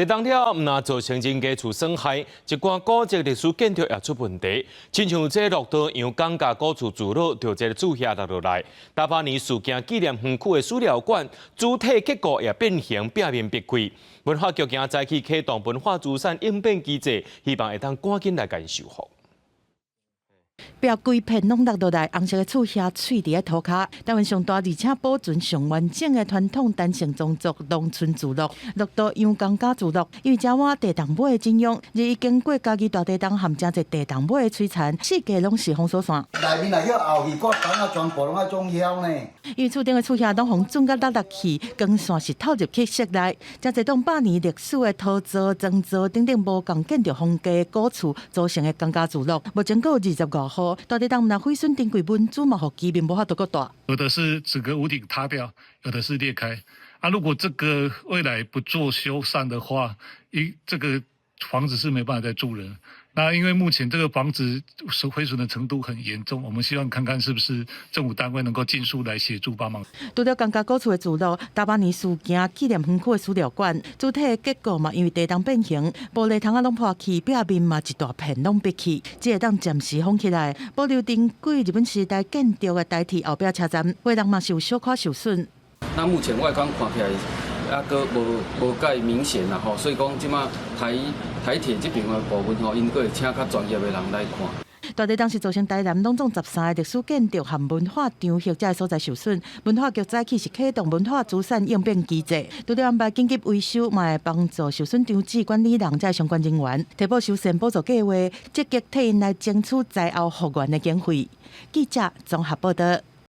地动了，唔那造成人家厝损害，一寡古迹历史建筑也出问题。亲像这鹿岛杨港甲古厝住落，就这个主下落来。大巴年事件纪念园区的史料馆主体结构也变形，表面别开。文化局今早起启动文化资产应变机制，希望会当赶紧来甲修复。 不要规片拢落落来，红色的厝下碎伫个土骹。台湾上大而且保存上完整的传统单姓宗族农村聚落，鹿岛杨江家聚落，因为遮碗地动尾的景仰，日已经过家己大地动含真侪地动尾的摧残，四界拢是封锁线。内面来叫后戏骨板啊，全部拢爱装销呢。因为厝顶的厝下拢红准甲落去，光线是透入去室内，遮侪栋百年历史的土造、砖造等等无共建筑风格的古厝组成的江家聚落，目前有25户。 大地当那毁损顶规文主嘛，互基面无法度个大。有的是整个屋顶塌掉，有的是裂开。啊，如果这个未来不做修缮的话，这个房子是没办法再住人。那因为目前这个房子毁损的程度很严重，我们希望看看是不是政府单位能够尽速来协助帮忙。除了江家古厝的聚落，大巴年事件纪念园区的史料馆，主体的结构嘛，因为地动变形，玻璃窗啊拢破去，表面嘛一大片拢裂去，只会当暂时封起来，保留珍贵日本时代建筑的代替后壁车站，回廊嘛是有小可受损。那目前外观看起来还阁无介明显啦吼，所以讲即马台铁这边的部分吼，因阁会请较专业的人来看。大地当时造成台南拢总13个历史建筑和文化场或者所在受损，文化局早起是启动文化资产应变机制，除了安排紧急维修，嘛会帮助受损场址管理人在相关人员提报修缮补助计划，积极替因来争取灾后复原的经费。记者综合报道。